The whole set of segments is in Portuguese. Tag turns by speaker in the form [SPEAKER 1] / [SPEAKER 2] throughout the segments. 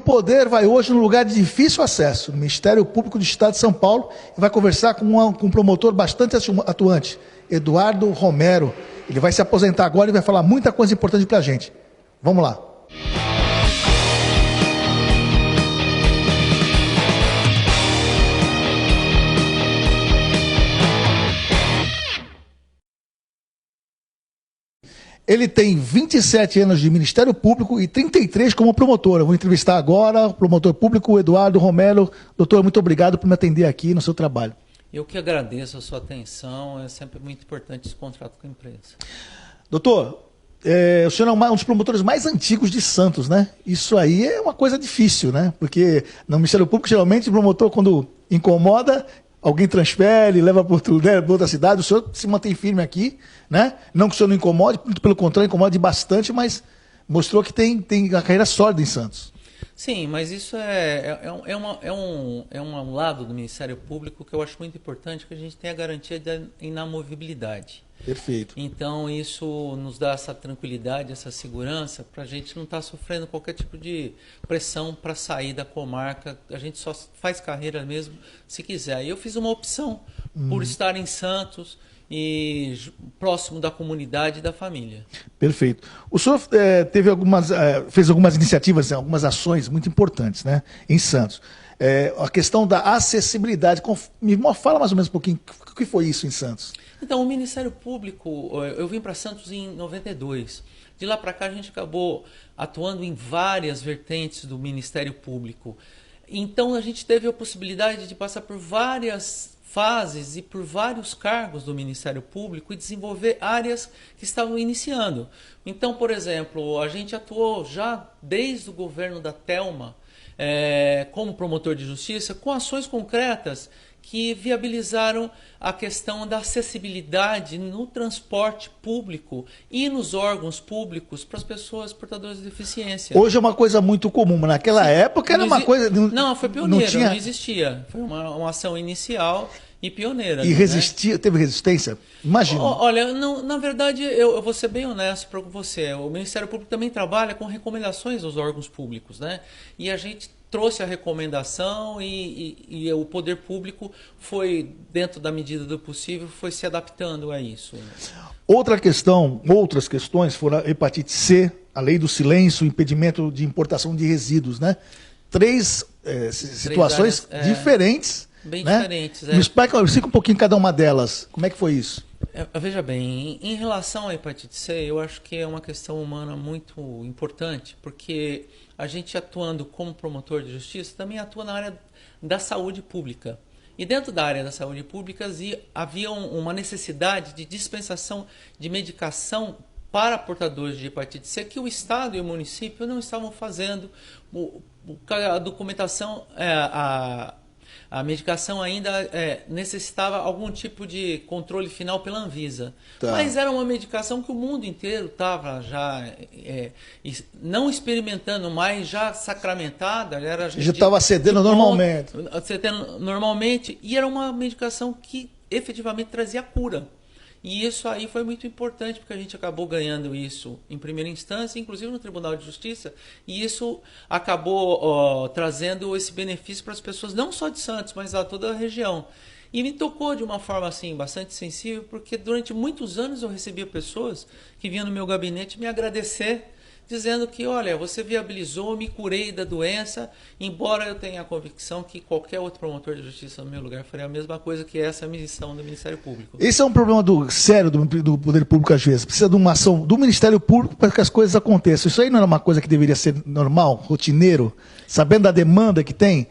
[SPEAKER 1] Poder vai hoje num lugar de difícil acesso, no Ministério Público do Estado de São Paulo, e vai conversar com um promotor bastante atuante, Eduardo Romero. Ele vai se aposentar agora e vai falar muita coisa importante para a gente. Vamos lá. Ele tem 27 anos de Ministério Público e 33 como promotor. Eu vou entrevistar agora o promotor público Eduardo Romero. Doutor, muito obrigado por me atender aqui no seu trabalho.
[SPEAKER 2] Eu que agradeço a sua atenção. É sempre muito importante esse contrato com a empresa.
[SPEAKER 1] Doutor, o senhor é um dos promotores mais antigos de Santos, né? Isso aí é uma coisa difícil, né? Porque no Ministério Público, geralmente, o promotor, quando incomoda, alguém transfere, leva para outra cidade. O senhor se mantém firme aqui, né? Não que o senhor não incomode, muito pelo contrário, incomode bastante, mas mostrou que tem a carreira sólida em Santos.
[SPEAKER 2] Sim, mas isso é um lado do Ministério Público que eu acho muito importante, que a gente tem a garantia da inamovibilidade.
[SPEAKER 1] Perfeito.
[SPEAKER 2] Então isso nos dá essa tranquilidade, essa segurança, para a gente não estar sofrendo qualquer tipo de pressão para sair da comarca. A gente só faz carreira mesmo se quiser. E eu fiz uma opção por estar em Santos e próximo da comunidade e da família. Perfeito.
[SPEAKER 1] O senhor fez algumas iniciativas, algumas ações muito importantes, né, em Santos. A questão da acessibilidade. Fala mais ou menos um pouquinho o que foi isso em Santos.
[SPEAKER 2] Então, o Ministério Público, eu vim para Santos em 92. De lá para cá a gente acabou atuando em várias vertentes do Ministério Público. Então a gente teve a possibilidade de passar por várias fases e por vários cargos do Ministério Público e desenvolver áreas que estavam iniciando. Então, por exemplo, a gente atuou já desde o governo da Thelma, como promotor de justiça, com ações concretas que viabilizaram a questão da acessibilidade no transporte público e nos órgãos públicos para as pessoas portadoras de deficiência.
[SPEAKER 1] Hoje é uma coisa muito comum, mas naquela época era uma coisa...
[SPEAKER 2] Não, foi pioneira, não existia. Foi uma ação inicial e pioneira.
[SPEAKER 1] E resistia, né? Teve resistência? Imagina.
[SPEAKER 2] Olha, não, na verdade, eu vou ser bem honesto para você. O Ministério Público também trabalha com recomendações aos órgãos públicos, né? E a gente trouxe a recomendação e o poder público foi, dentro da medida do possível, foi se adaptando a isso.
[SPEAKER 1] Outras questões foram a hepatite C, a lei do silêncio, o impedimento de importação de resíduos, né? Três situações diferentes.
[SPEAKER 2] Bem
[SPEAKER 1] né?
[SPEAKER 2] Diferentes.
[SPEAKER 1] Me explica um pouquinho cada uma delas. Como é que foi isso?
[SPEAKER 2] Veja bem, em relação à hepatite C, eu acho que é uma questão humana muito importante, porque a gente atuando como promotor de justiça também atua na área da saúde pública. E dentro da área da saúde pública havia uma necessidade de dispensação de medicação para portadores de hepatite C que o Estado e o município não estavam fazendo. A documentação, a medicação ainda necessitava algum tipo de controle final pela Anvisa. Tá. Mas era uma medicação que o mundo inteiro estava já não experimentando, mas já sacramentada. Já estava
[SPEAKER 1] cedendo normalmente.
[SPEAKER 2] Cedendo normalmente. E era uma medicação que efetivamente trazia cura. E isso aí foi muito importante, porque a gente acabou ganhando isso em primeira instância, inclusive no Tribunal de Justiça, e isso acabou trazendo esse benefício para as pessoas, não só de Santos, mas a toda a região. E me tocou de uma forma assim, bastante sensível, porque durante muitos anos eu recebia pessoas que vinham no meu gabinete me agradecer, dizendo que, olha, você viabilizou, me curei da doença, embora eu tenha a convicção que qualquer outro promotor de justiça no meu lugar faria a mesma coisa, que essa é a missão do Ministério Público.
[SPEAKER 1] Esse é um problema sério do Poder Público às vezes. Precisa de uma ação do Ministério Público para que as coisas aconteçam. Isso aí não é uma coisa que deveria ser normal, rotineiro, sabendo da demanda que tem?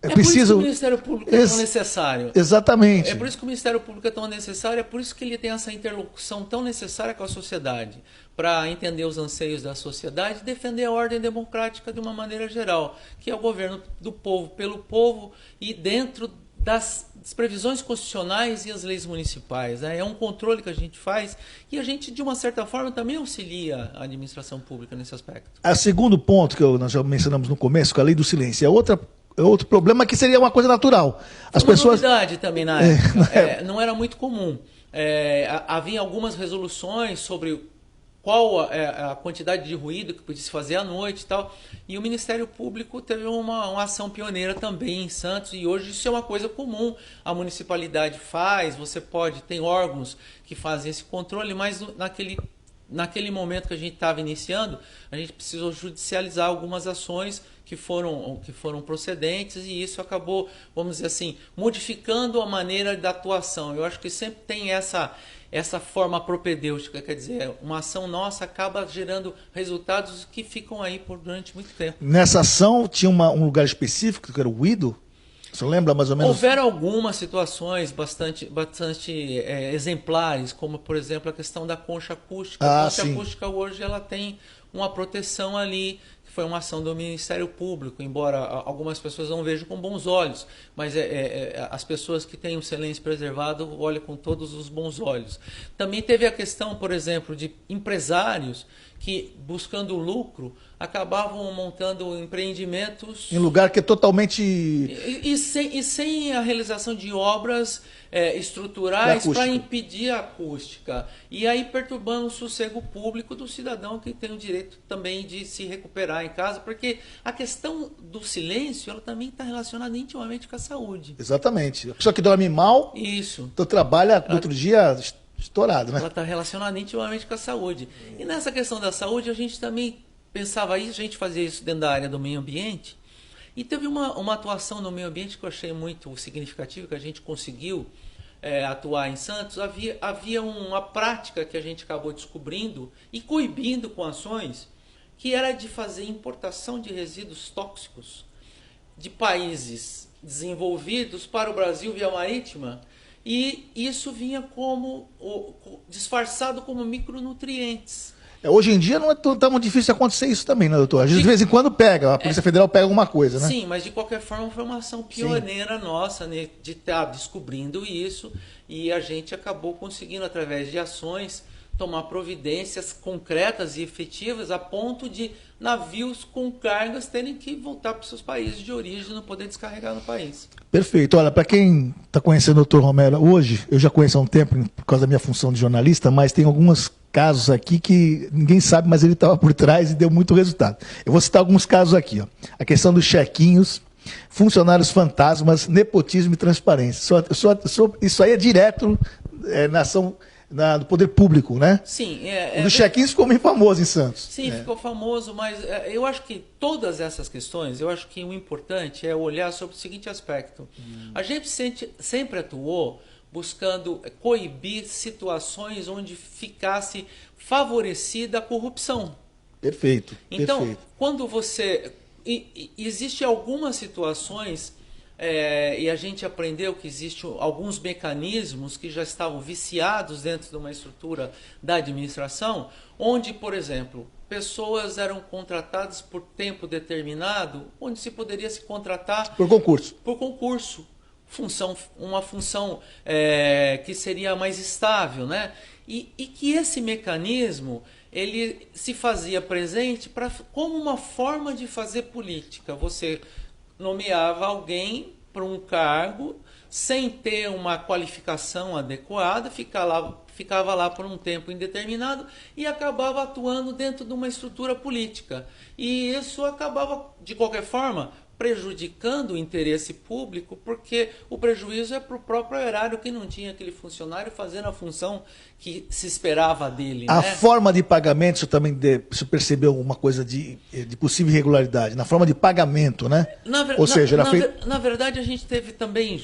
[SPEAKER 2] Por isso que o Ministério Público é tão necessário.
[SPEAKER 1] Exatamente.
[SPEAKER 2] É por isso que o Ministério Público é tão necessário, é por isso que ele tem essa interlocução tão necessária com a sociedade, para entender os anseios da sociedade e defender a ordem democrática de uma maneira geral, que é o governo do povo, pelo povo e dentro das previsões constitucionais e as leis municipais. É um controle que a gente faz e a gente, de uma certa forma, também auxilia a administração pública nesse aspecto.
[SPEAKER 1] O segundo ponto que nós já mencionamos no começo, com a lei do silêncio, é outro problema que seria uma coisa natural.
[SPEAKER 2] As pessoas... novidade também na época. Não era muito comum. Havia algumas resoluções sobre qual a quantidade de ruído que podia se fazer à noite e tal. E o Ministério Público teve uma ação pioneira também em Santos, e hoje isso é uma coisa comum. A municipalidade faz, tem órgãos que fazem esse controle, mas naquele momento que a gente estava iniciando, a gente precisou judicializar algumas ações que foram procedentes, e isso acabou, vamos dizer assim, modificando a maneira da atuação. Eu acho que sempre tem essa forma propedêutica, quer dizer, uma ação nossa acaba gerando resultados que ficam aí durante muito tempo.
[SPEAKER 1] Nessa ação tinha um lugar específico, que era o Uído? Você lembra mais ou menos?
[SPEAKER 2] Houveram algumas situações bastante exemplares, como, por exemplo, a questão da concha acústica. A concha acústica hoje ela tem uma proteção ali, que foi uma ação do Ministério Público, embora algumas pessoas não vejam com bons olhos, mas as pessoas que têm o silêncio preservado olham com todos os bons olhos. Também teve a questão, por exemplo, de empresários que, buscando lucro, acabavam montando empreendimentos...
[SPEAKER 1] Em lugar que é totalmente...
[SPEAKER 2] E sem a realização de obras estruturais para impedir a acústica. E aí perturbando o sossego público do cidadão, que tem o direito também de se recuperar em casa, porque a questão do silêncio ela também está relacionada intimamente com a saúde.
[SPEAKER 1] Exatamente. A pessoa que dorme mal,
[SPEAKER 2] isso,
[SPEAKER 1] então trabalha no outro dia... estourado, né?
[SPEAKER 2] Ela está relacionada intimamente com a saúde. E nessa questão da saúde, a gente também pensava isso, a gente fazia isso dentro da área do meio ambiente. E teve uma atuação no meio ambiente que eu achei muito significativa, que a gente conseguiu atuar em Santos. Havia uma prática que a gente acabou descobrindo e coibindo com ações, que era de fazer importação de resíduos tóxicos de países desenvolvidos para o Brasil via marítima. E isso vinha disfarçado como micronutrientes.
[SPEAKER 1] Hoje em dia não é tão difícil acontecer isso também, né, doutor? De vez em quando pega, a Polícia Federal pega alguma coisa, né?
[SPEAKER 2] Sim, mas de qualquer forma foi uma ação pioneira nossa, né, de estar descobrindo isso, e a gente acabou conseguindo, através de ações, tomar providências concretas e efetivas a ponto de navios com cargas terem que voltar para os seus países de origem e não poder descarregar no país.
[SPEAKER 1] Perfeito. Olha, para quem está conhecendo o doutor Romero hoje, eu já conheço há um tempo por causa da minha função de jornalista, mas tem alguns casos aqui que ninguém sabe, mas ele estava por trás e deu muito resultado. Eu vou citar alguns casos aqui. Ó. A questão dos chequinhos, funcionários fantasmas, nepotismo e transparência. Isso aí é direto na ação... do poder público, né?
[SPEAKER 2] Sim.
[SPEAKER 1] O dos check-ins ficou bem famoso em Santos.
[SPEAKER 2] Sim, ficou famoso, mas eu acho que todas essas questões, eu acho que o importante é olhar sobre o seguinte aspecto. A gente sempre atuou buscando coibir situações onde ficasse favorecida a corrupção.
[SPEAKER 1] Perfeito.
[SPEAKER 2] Então,
[SPEAKER 1] perfeito.
[SPEAKER 2] Quando você... Existem algumas situações... e a gente aprendeu que existem alguns mecanismos que já estavam viciados dentro de uma estrutura da administração, onde, por exemplo, pessoas eram contratadas por tempo determinado, onde se poderia se contratar...
[SPEAKER 1] Por concurso.
[SPEAKER 2] Por concurso. Uma função que seria mais estável, né? E que esse mecanismo ele se fazia presente como uma forma de fazer política. Você nomeava alguém para um cargo sem ter uma qualificação adequada, ficava lá por um tempo indeterminado e acabava atuando dentro de uma estrutura política. E isso acabava, de qualquer forma, prejudicando o interesse público, porque o prejuízo é para o próprio erário, que não tinha aquele funcionário fazendo a função que se esperava dele.
[SPEAKER 1] A
[SPEAKER 2] né?
[SPEAKER 1] forma de pagamento, você também percebeu alguma coisa de possível irregularidade? Na forma de pagamento, né?
[SPEAKER 2] Na verdade, a gente teve também,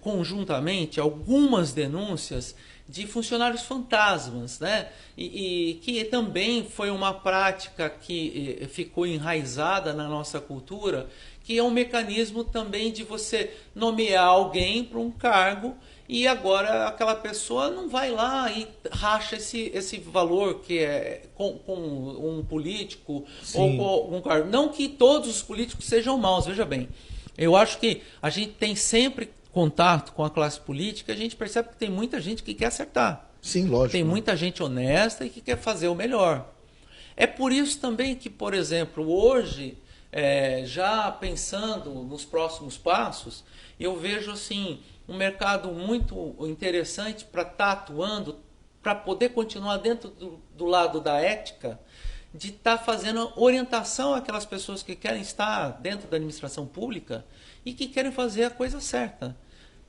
[SPEAKER 2] conjuntamente, algumas denúncias de funcionários fantasmas, né? E que também foi uma prática que ficou enraizada na nossa cultura, que é um mecanismo também de você nomear alguém para um cargo e agora aquela pessoa não vai lá e racha esse valor que é com um político. Sim. Ou com um cargo. Não que todos os políticos sejam maus, veja bem. Eu acho que a gente tem sempre contato com a classe política, a gente percebe que tem muita gente que quer acertar.
[SPEAKER 1] Sim, lógico.
[SPEAKER 2] Tem muita gente honesta e que quer fazer o melhor. É por isso também que, por exemplo, hoje, já pensando nos próximos passos, eu vejo assim um mercado muito interessante para estar atuando para poder continuar dentro do lado da ética, de estar fazendo orientação àquelas pessoas que querem estar dentro da administração pública e que querem fazer a coisa certa.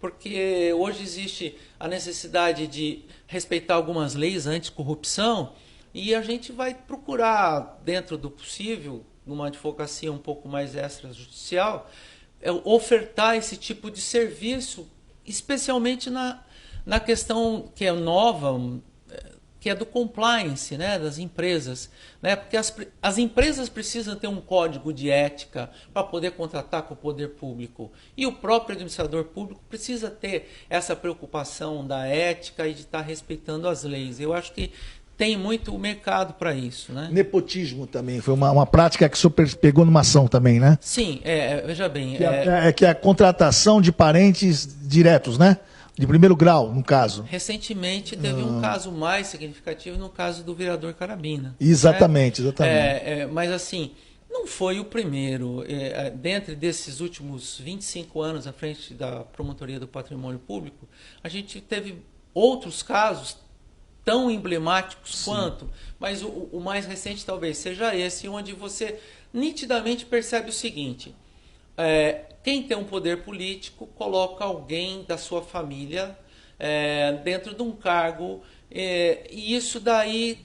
[SPEAKER 2] Porque hoje existe a necessidade de respeitar algumas leis anticorrupção e a gente vai procurar, dentro do possível, numa advocacia um pouco mais extrajudicial, ofertar esse tipo de serviço, especialmente na questão que é nova, que é do compliance, né, das empresas, né, porque as empresas precisam ter um código de ética para poder contratar com o poder público, e o próprio administrador público precisa ter essa preocupação da ética e de estar respeitando as leis. Eu acho que tem muito mercado para isso, né?
[SPEAKER 1] Nepotismo também, foi uma prática que o senhor pegou numa ação também, né?
[SPEAKER 2] Sim, veja bem...
[SPEAKER 1] Que é a contratação de parentes diretos, né? De primeiro grau, no caso.
[SPEAKER 2] Recentemente teve um caso mais significativo no caso do vereador Carabina.
[SPEAKER 1] Exatamente, né? Exatamente.
[SPEAKER 2] Mas assim, não foi o primeiro. Dentro desses últimos 25 anos à frente da Promotoria do Patrimônio Público, a gente teve outros casos tão emblemáticos quanto, mas o mais recente talvez seja esse, onde você nitidamente percebe o seguinte: quem tem um poder político coloca alguém da sua família dentro de um cargo, e isso daí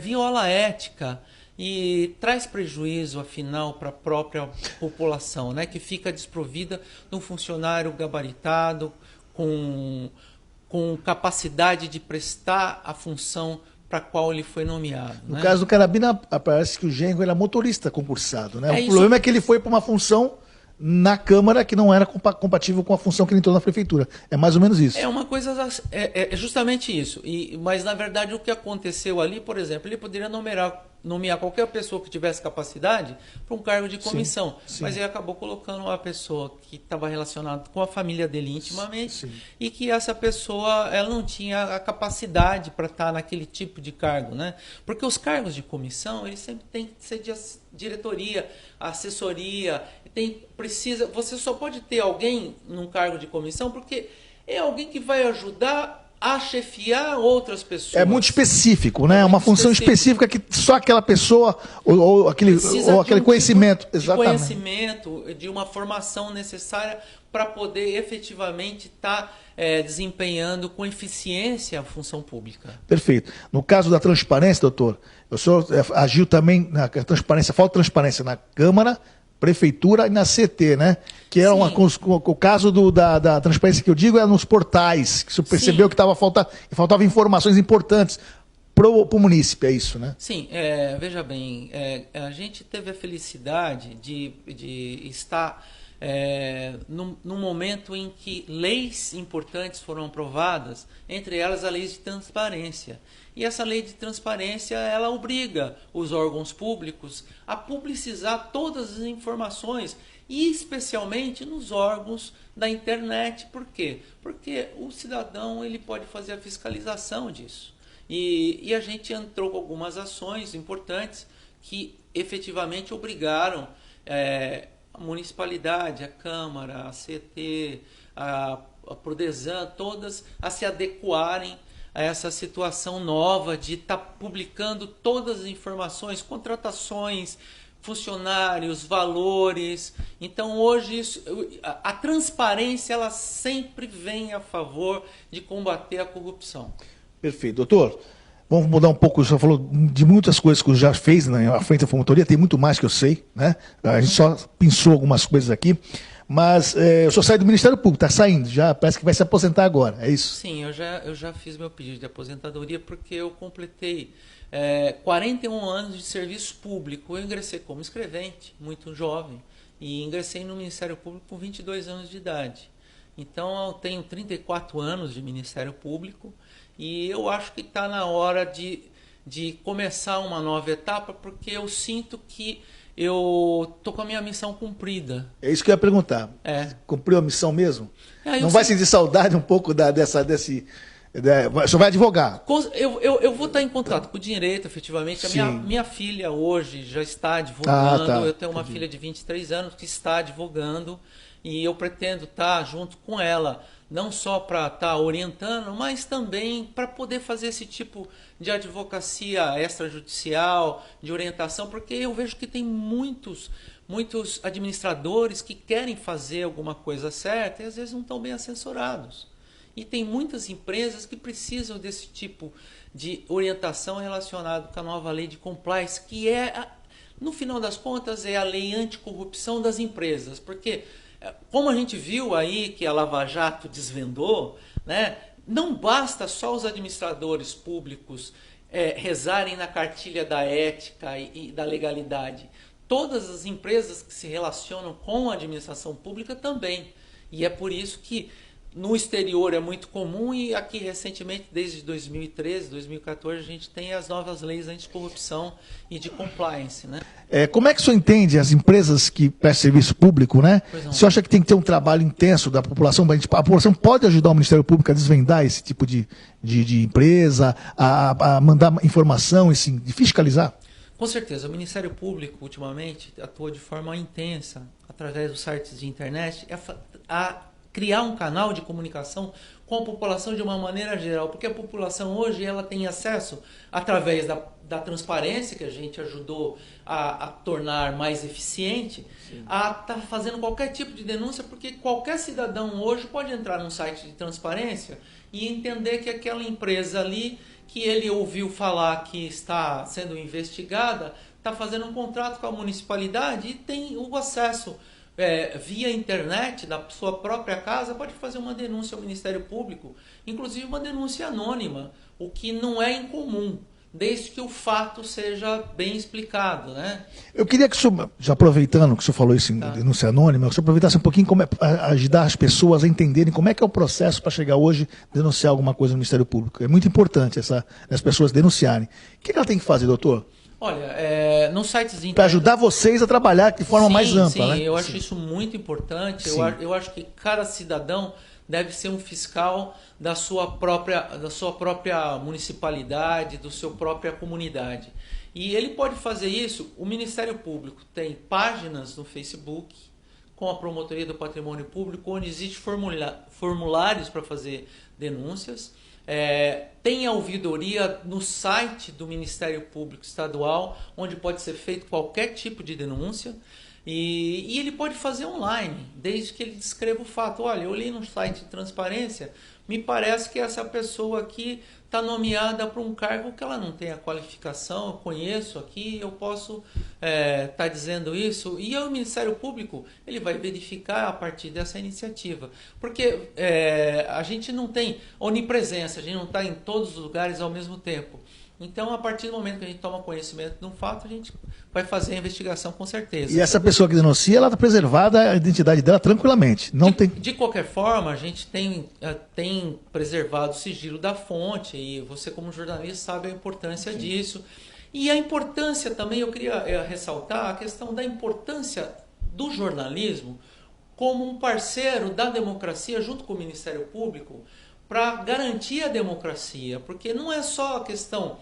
[SPEAKER 2] viola a ética e traz prejuízo, afinal, para a própria população, né, que fica desprovida de um funcionário gabaritado, com capacidade de prestar a função para a qual ele foi nomeado.
[SPEAKER 1] No caso do Carabina, parece que o genro era motorista concursado, né? O
[SPEAKER 2] isso.
[SPEAKER 1] problema é que ele foi para uma função na Câmara que não era compatível com a função que ele entrou na Prefeitura. É mais ou menos isso.
[SPEAKER 2] É uma coisa, é justamente isso. Mas, na verdade, o que aconteceu ali, por exemplo, ele poderia nomear qualquer pessoa que tivesse capacidade para um cargo de comissão.
[SPEAKER 1] Sim.
[SPEAKER 2] Mas ele acabou colocando uma pessoa que estava relacionada com a família dele intimamente e que essa pessoa ela não tinha a capacidade para estar naquele tipo de cargo, né? Porque os cargos de comissão, eles sempre têm que ser de diretoria, assessoria, você só pode ter alguém num cargo de comissão porque é alguém que vai ajudar a chefiar outras pessoas.
[SPEAKER 1] É muito específico, né? É uma função específica que só aquela pessoa ou aquele conhecimento.
[SPEAKER 2] Tipo de conhecimento, de uma formação necessária para poder efetivamente estar desempenhando com eficiência a função pública.
[SPEAKER 1] Perfeito. No caso da transparência, doutor, o senhor agiu também na transparência, falta de transparência na Câmara, Prefeitura e na CT, né? Que era o caso da transparência que eu digo é nos portais, que o senhor percebeu que faltava informações importantes para o munícipe, é isso, né?
[SPEAKER 2] Sim, veja bem, a gente teve a felicidade de estar num momento em que leis importantes foram aprovadas, entre elas a lei de transparência. E essa lei de transparência, ela obriga os órgãos públicos a publicizar todas as informações, e especialmente nos órgãos da internet. Por quê? Porque o cidadão ele pode fazer a fiscalização disso. E a gente entrou com algumas ações importantes que efetivamente obrigaram a municipalidade, a Câmara, a CT, a Prodesan, todas a se adequarem a essa situação nova de estar publicando todas as informações, contratações, funcionários, valores. Então hoje a transparência ela sempre vem a favor de combater a corrupção.
[SPEAKER 1] Perfeito. Doutor, vamos mudar um pouco, o senhor falou de muitas coisas que o senhor já fez à frente da promotoria, tem muito mais que eu sei, né? A gente só pensou algumas coisas aqui, mas o senhor sai do Ministério Público, está saindo, já parece que vai se aposentar agora, é isso?
[SPEAKER 2] Sim, eu já fiz meu pedido de aposentadoria porque eu completei 41 anos de serviço público. Eu ingressei como escrevente, muito jovem, e ingressei no Ministério Público com 22 anos de idade. Então eu tenho 34 anos de Ministério Público e eu acho que está na hora de começar uma nova etapa, porque eu sinto que eu estou com a minha missão cumprida.
[SPEAKER 1] É isso que eu ia perguntar. Cumpriu a missão mesmo? Não vai sentir saudade um pouco desse O senhor vai advogar?
[SPEAKER 2] Eu vou estar em contato com o direito, efetivamente. Minha filha hoje já está advogando.
[SPEAKER 1] Tá.
[SPEAKER 2] Eu tenho uma filha de 23 anos que está advogando e eu pretendo estar junto com ela, não só para estar orientando, mas também para poder fazer esse tipo de advocacia extrajudicial, de orientação, porque eu vejo que tem muitos administradores que querem fazer alguma coisa certa e às vezes não estão bem assessorados. E tem muitas empresas que precisam desse tipo de orientação relacionada com a nova lei de compliance, que no final das contas, é a lei anticorrupção das empresas. Porque, como a gente viu aí que a Lava Jato desvendou, né, não basta só os administradores públicos rezarem na cartilha da ética e da legalidade. Todas as empresas que se relacionam com a administração pública também. E é por isso que no exterior é muito comum e aqui recentemente, desde 2013, 2014, a gente tem as novas leis anticorrupção e de compliance, né?
[SPEAKER 1] Como é que o senhor entende as empresas que prestam serviço público, né? O senhor acha que tem que ter um trabalho intenso da população? A população pode ajudar o Ministério Público a desvendar esse tipo de empresa, a mandar informação, assim, de fiscalizar?
[SPEAKER 2] Com certeza, o Ministério Público ultimamente atua de forma intensa, através dos sites de internet, a criar um canal de comunicação com a população de uma maneira geral, porque a população hoje ela tem acesso, através da transparência, que a gente ajudou a tornar mais eficiente, sim, a estar fazendo qualquer tipo de denúncia, porque qualquer cidadão hoje pode entrar num site de transparência e entender que aquela empresa ali, que ele ouviu falar que está sendo investigada, está fazendo um contrato com a municipalidade e tem o acesso via internet, da sua própria casa, pode fazer uma denúncia ao Ministério Público, inclusive uma denúncia anônima, o que não é incomum, desde que o fato seja bem explicado, né?
[SPEAKER 1] Eu queria que o senhor, já aproveitando que o senhor falou isso em denúncia anônima, que o senhor aproveitasse um pouquinho ajudar as pessoas a entenderem como é que é o processo para chegar hoje denunciar alguma coisa no Ministério Público. É muito importante as pessoas denunciarem. O que ela tem que fazer, doutor?
[SPEAKER 2] Olha, nos sites de internet...
[SPEAKER 1] Para ajudar vocês a trabalhar de forma mais ampla,
[SPEAKER 2] sim,
[SPEAKER 1] né?
[SPEAKER 2] eu acho isso muito importante. Eu acho que cada cidadão deve ser um fiscal da sua própria municipalidade, da sua própria comunidade. E ele pode fazer isso. O Ministério Público tem páginas no Facebook com a Promotoria do Patrimônio Público, onde existem formulários para fazer denúncias. Tem a ouvidoria no site do Ministério Público Estadual, onde pode ser feito qualquer tipo de denúncia. E ele pode fazer online, desde que ele descreva o fato. Olha, eu li no site de transparência, me parece que essa pessoa aqui está nomeada para um cargo que ela não tem a qualificação, eu conheço aqui, eu posso estar dizendo isso. E o Ministério Público ele vai verificar a partir dessa iniciativa. Porque a gente não tem onipresença, a gente não está em todos os lugares ao mesmo tempo. Então, a partir do momento que a gente toma conhecimento de um fato, a gente vai fazer a investigação com certeza.
[SPEAKER 1] E essa pessoa que denuncia, ela está preservada a identidade dela tranquilamente.
[SPEAKER 2] De qualquer forma, a gente tem preservado o sigilo da fonte e você, como jornalista, sabe a importância disso. E a importância também, eu queria ressaltar a questão da importância do jornalismo como um parceiro da democracia junto com o Ministério Público para garantir a democracia, porque não é só a questão...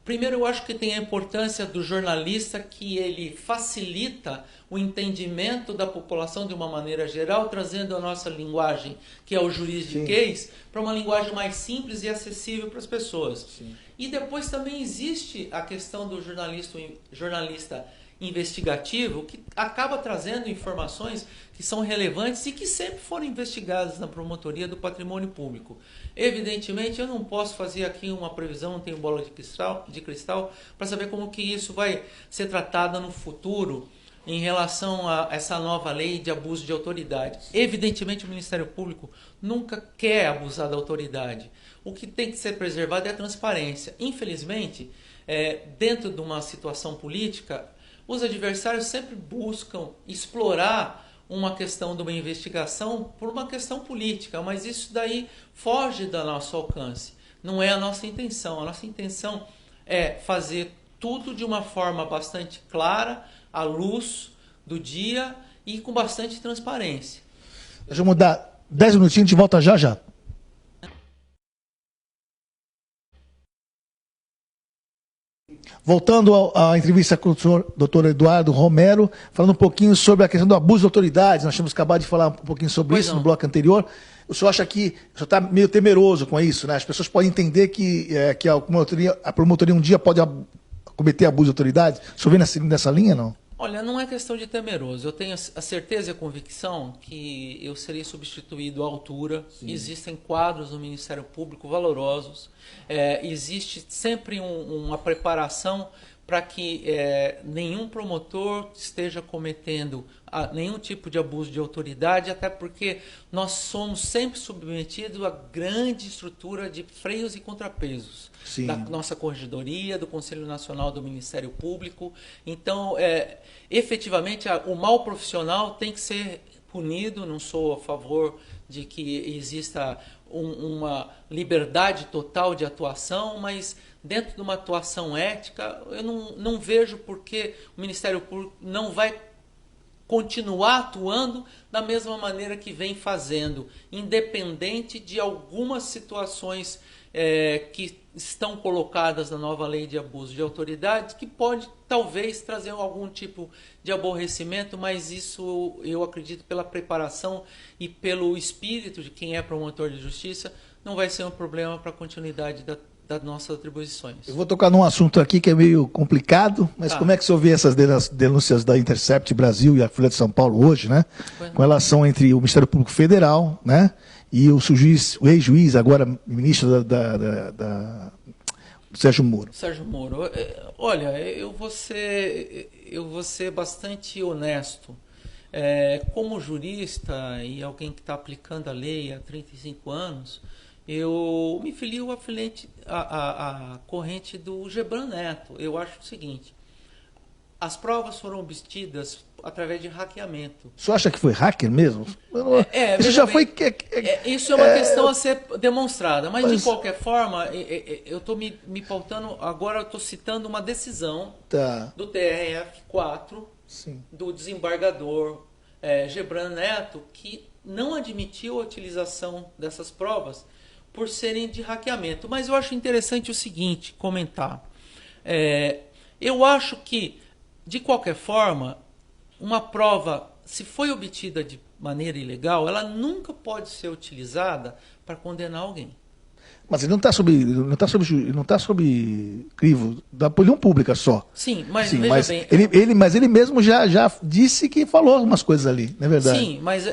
[SPEAKER 2] Primeiro, eu acho que tem a importância do jornalista, que ele facilita o entendimento da população de uma maneira geral, trazendo a nossa linguagem, que é o juridiquês, para uma linguagem mais simples e acessível para as pessoas. Sim. E depois também existe a questão do jornalista investigativo, que acaba trazendo informações que são relevantes e que sempre foram investigadas na Promotoria do Patrimônio Público. Evidentemente, eu não posso fazer aqui uma previsão, não tenho bola de cristal para saber como que isso vai ser tratado no futuro em relação a essa nova lei de abuso de autoridade. Evidentemente, o Ministério Público nunca quer abusar da autoridade. O que tem que ser preservado é a transparência. Infelizmente, dentro de uma situação política, os adversários sempre buscam explorar uma questão de uma investigação por uma questão política, mas isso daí foge do nosso alcance. Não é a nossa intenção. A nossa intenção é fazer tudo de uma forma bastante clara, à luz do dia e com bastante transparência.
[SPEAKER 1] Deixa eu mudar 10 minutinhos, de volta já já. Voltando à entrevista com o senhor doutor Eduardo Romero, falando um pouquinho sobre a questão do abuso de autoridades, nós tínhamos acabado de falar um pouquinho sobre isso no bloco anterior. O senhor acha que o senhor está meio temeroso com isso, né? As pessoas podem entender que a promotoria um dia pode cometer abuso de autoridade? O senhor vê nessa linha, não?
[SPEAKER 2] Olha, não é questão de temeroso. Eu tenho a certeza e a convicção que eu serei substituído à altura. Sim. Existem quadros no Ministério Público valorosos. Existe sempre uma preparação para que nenhum promotor esteja cometendo nenhum tipo de abuso de autoridade, até porque nós somos sempre submetidos à grande estrutura de freios e contrapesos. Sim. Da nossa corregedoria, do Conselho Nacional do Ministério Público. Então, efetivamente, o mal profissional tem que ser punido. Não sou a favor de que exista uma liberdade total de atuação, mas dentro de uma atuação ética, eu não vejo por que o Ministério Público não vai continuar atuando da mesma maneira que vem fazendo, independente de algumas situações que estão colocadas na nova lei de abuso de autoridade, que pode talvez trazer algum tipo de aborrecimento, mas isso eu acredito pela preparação e pelo espírito de quem é promotor de justiça, não vai ser um problema para a continuidade das nossas atribuições.
[SPEAKER 1] Eu vou tocar num assunto aqui que é meio complicado, mas como é que o senhor vê essas denúncias da Intercept Brasil e a Folha de São Paulo hoje, né? Com relação entre o Ministério Público Federal, né? E o ex-juiz, agora ministro do Sérgio Moro.
[SPEAKER 2] Sérgio Moro, olha, eu vou ser bastante honesto. Como jurista e alguém que está aplicando a lei há 35 anos, eu me filio à corrente do Gebran Neto. Eu acho o seguinte: as provas foram obtidas através de hackeamento.
[SPEAKER 1] O senhor acha que foi hacker mesmo? Isso já foi...
[SPEAKER 2] Isso é uma questão a ser demonstrada, mas de qualquer forma, eu estou me pautando, agora eu estou citando uma decisão do TRF4, sim, do desembargador Gebran Neto, que não admitiu a utilização dessas provas por serem de hackeamento. Mas eu acho interessante o seguinte, comentar. Eu acho que, de qualquer forma, uma prova, se foi obtida de maneira ilegal, ela nunca pode ser utilizada para condenar alguém.
[SPEAKER 1] Mas ele não está sob crivo da opinião pública só.
[SPEAKER 2] Sim, mas veja bem...
[SPEAKER 1] Mas ele mesmo já disse que falou algumas coisas ali, não é verdade?
[SPEAKER 2] Sim, mas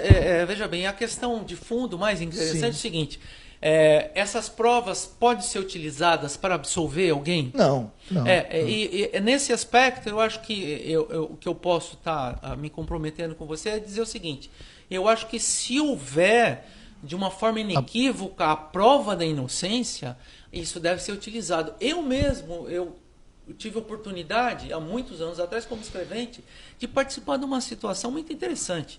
[SPEAKER 2] veja bem, a questão de fundo mais interessante é o seguinte: essas provas podem ser utilizadas para absolver alguém?
[SPEAKER 1] Não.
[SPEAKER 2] E nesse aspecto, eu acho que o que eu posso estar me comprometendo com você é dizer o seguinte: eu acho que se houver, de uma forma inequívoca, a prova da inocência, isso deve ser utilizado. Eu mesmo, eu tive oportunidade, há muitos anos atrás, como escrevente, de participar de uma situação muito interessante.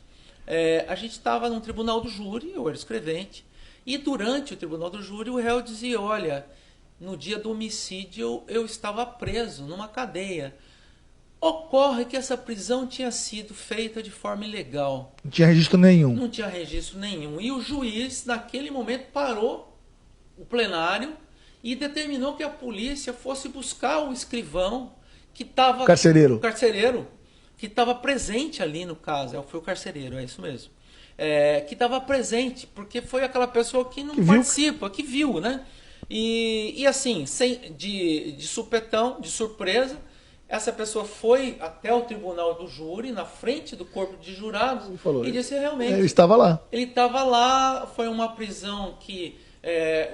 [SPEAKER 2] A gente estava num tribunal do júri, eu era escrevente, e durante o tribunal do júri o réu dizia: olha, no dia do homicídio eu estava preso numa cadeia. Ocorre que essa prisão tinha sido feita de forma ilegal.
[SPEAKER 1] Não tinha registro nenhum.
[SPEAKER 2] Não tinha registro nenhum. E o juiz, naquele momento, parou o plenário e determinou que a polícia fosse buscar o escrivão que estava...
[SPEAKER 1] Carcereiro.
[SPEAKER 2] Que estava presente ali no caso. Foi o carcereiro, é isso mesmo. Que estava presente, porque foi aquela pessoa que não participa, que viu, né? E assim, de supetão, de surpresa, essa pessoa foi até o tribunal do júri, na frente do corpo de jurados, e disse realmente...
[SPEAKER 1] Ele estava lá.
[SPEAKER 2] Ele estava lá, foi uma prisão que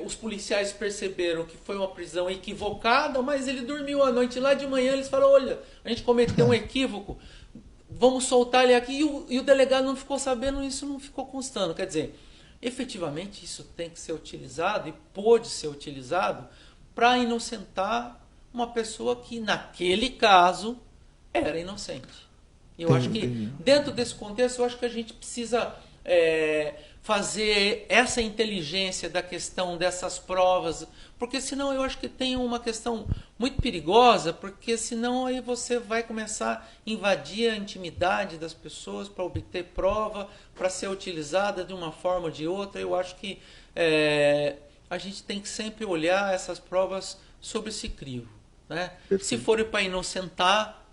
[SPEAKER 2] os policiais perceberam que foi uma prisão equivocada, mas ele dormiu a noite lá, de manhã eles falaram: olha, a gente cometeu um equívoco, vamos soltar ele aqui, e o delegado não ficou sabendo, isso não ficou constando. Quer dizer, efetivamente isso tem que ser utilizado, e pôde ser utilizado, para inocentar uma pessoa que, naquele caso, era inocente. Eu acho que, dentro desse contexto, eu acho que a gente precisa fazer essa inteligência da questão dessas provas, porque senão eu acho que tem uma questão muito perigosa, porque senão aí você vai começar a invadir a intimidade das pessoas para obter prova, para ser utilizada de uma forma ou de outra. Eu acho que a gente tem que sempre olhar essas provas sob esse crivo. né?
[SPEAKER 1] Perfeito.
[SPEAKER 2] Se forem para inocentar,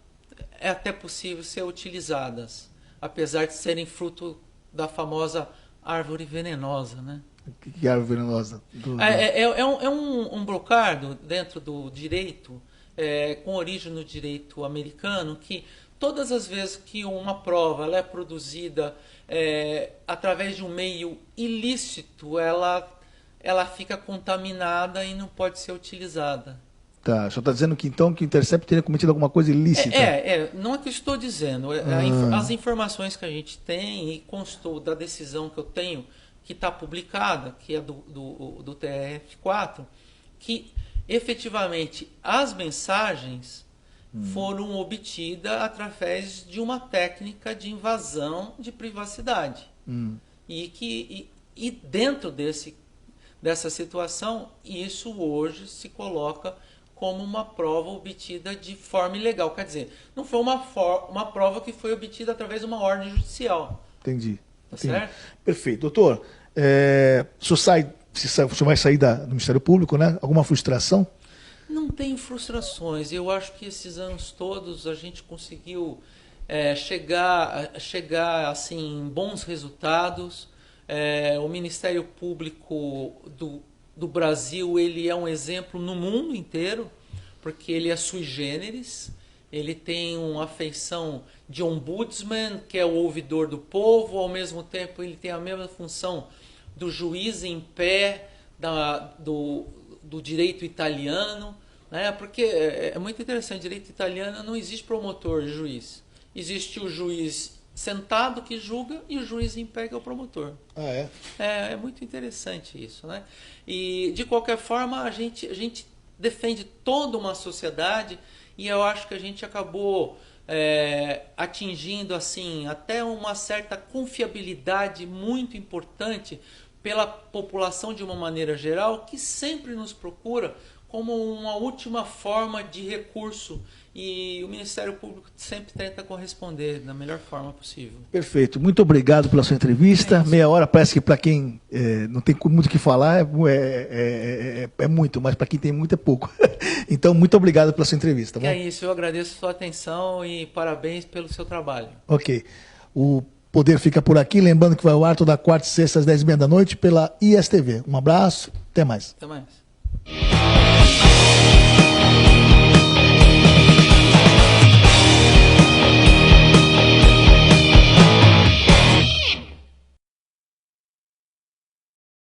[SPEAKER 2] é até possível ser utilizadas, apesar de serem fruto da famosa árvore venenosa, né?
[SPEAKER 1] Que árvore venenosa?
[SPEAKER 2] É um brocardo dentro do direito, com origem no direito americano, que todas as vezes que uma prova ela é produzida através de um meio ilícito, ela fica contaminada e não pode ser utilizada.
[SPEAKER 1] Tá, só está dizendo que então que o Intercept teria cometido alguma coisa ilícita.
[SPEAKER 2] Não é que eu estou dizendo. As informações que a gente tem, e constou da decisão que eu tenho, que está publicada, que é do TRF4, que efetivamente as mensagens foram obtidas através de uma técnica de invasão de privacidade. E dentro dessa situação, isso hoje se coloca como uma prova obtida de forma ilegal. Quer dizer, não foi uma prova que foi obtida através de uma ordem judicial.
[SPEAKER 1] Entendi.
[SPEAKER 2] Tá certo?
[SPEAKER 1] Perfeito. Doutor, o senhor vai sair do Ministério Público, né? Alguma frustração?
[SPEAKER 2] Não tenho frustrações. Eu acho que esses anos todos a gente conseguiu chegar assim, em bons resultados. O Ministério Público do Brasil, ele é um exemplo no mundo inteiro, porque ele é sui generis, ele tem uma feição de ombudsman, que é o ouvidor do povo, ao mesmo tempo ele tem a mesma função do juiz em pé do direito italiano, né? Porque é muito interessante, direito italiano não existe promotor e juiz, existe o juiz sentado que julga e o juiz em pé que é o promotor. É muito interessante isso, né? E de qualquer forma a gente defende toda uma sociedade, e eu acho que a gente acabou atingindo assim até uma certa confiabilidade muito importante pela população de uma maneira geral, que sempre nos procura como uma última forma de recurso, e o Ministério Público sempre tenta corresponder da melhor forma possível.
[SPEAKER 1] Perfeito. Muito obrigado pela sua entrevista. Meia hora parece que para quem não tem muito o que falar é muito, mas para quem tem muito é pouco. Então, muito obrigado pela sua entrevista. Tá bom?
[SPEAKER 2] É isso, eu agradeço a sua atenção e parabéns pelo seu trabalho.
[SPEAKER 1] Ok. O Poder fica por aqui. Lembrando que vai ao ar toda quarta e sexta às 10h30 da noite pela ISTV. Um abraço, até mais.
[SPEAKER 2] Até mais.